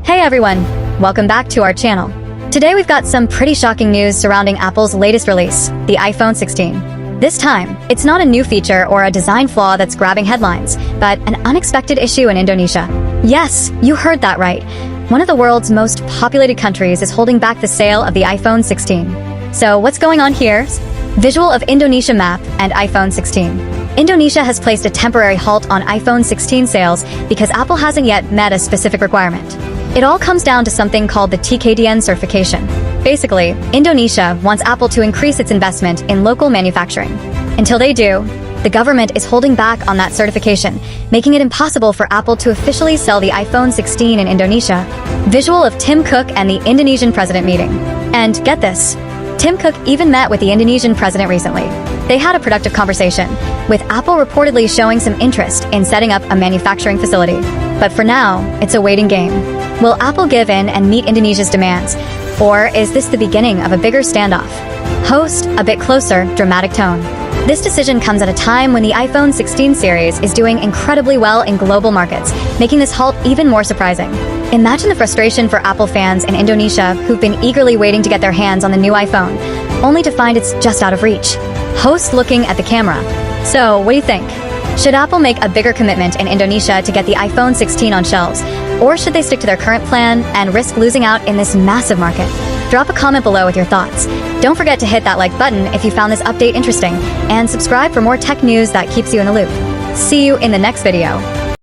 Hey everyone, welcome back to our channel. Today we've got some pretty shocking news surrounding Apple's latest release, the iPhone 16. This time, it's not a new feature or a design flaw that's grabbing headlines, but an unexpected issue in Indonesia. Yes, you heard that right. One of the world's most populated countries is holding back the sale of the iPhone 16. So what's going on here? Visual of Indonesia map and iPhone 16. Indonesia has placed a temporary halt on iPhone 16 sales because Apple hasn't yet met a specific requirement. It all comes down to something called the TKDN certification. Basically, Indonesia wants Apple to increase its investment in local manufacturing. Until they do, the government is holding back on that certification, making it impossible for Apple to officially sell the iPhone 16 in Indonesia. Visual of Tim Cook and the Indonesian president meeting. And get this, Tim Cook even met with the Indonesian president recently. They had a productive conversation, with Apple reportedly showing some interest in setting up a manufacturing facility. But for now, it's a waiting game. Will Apple give in and meet Indonesia's demands? Or is this the beginning of a bigger standoff? Host, a bit closer, dramatic tone. This decision comes at a time when the iPhone 16 series is doing incredibly well in global markets, making this halt even more surprising. Imagine the frustration for Apple fans in Indonesia who've been eagerly waiting to get their hands on the new iPhone, only to find it's just out of reach. Host looking at the camera. So, what do you think? Should Apple make a bigger commitment in Indonesia to get the iPhone 16 on shelves? Or should they stick to their current plan and risk losing out in this massive market? Drop a comment below with your thoughts. Don't forget to hit that like button if you found this update interesting, and subscribe for more tech news that keeps you in the loop. See you in the next video.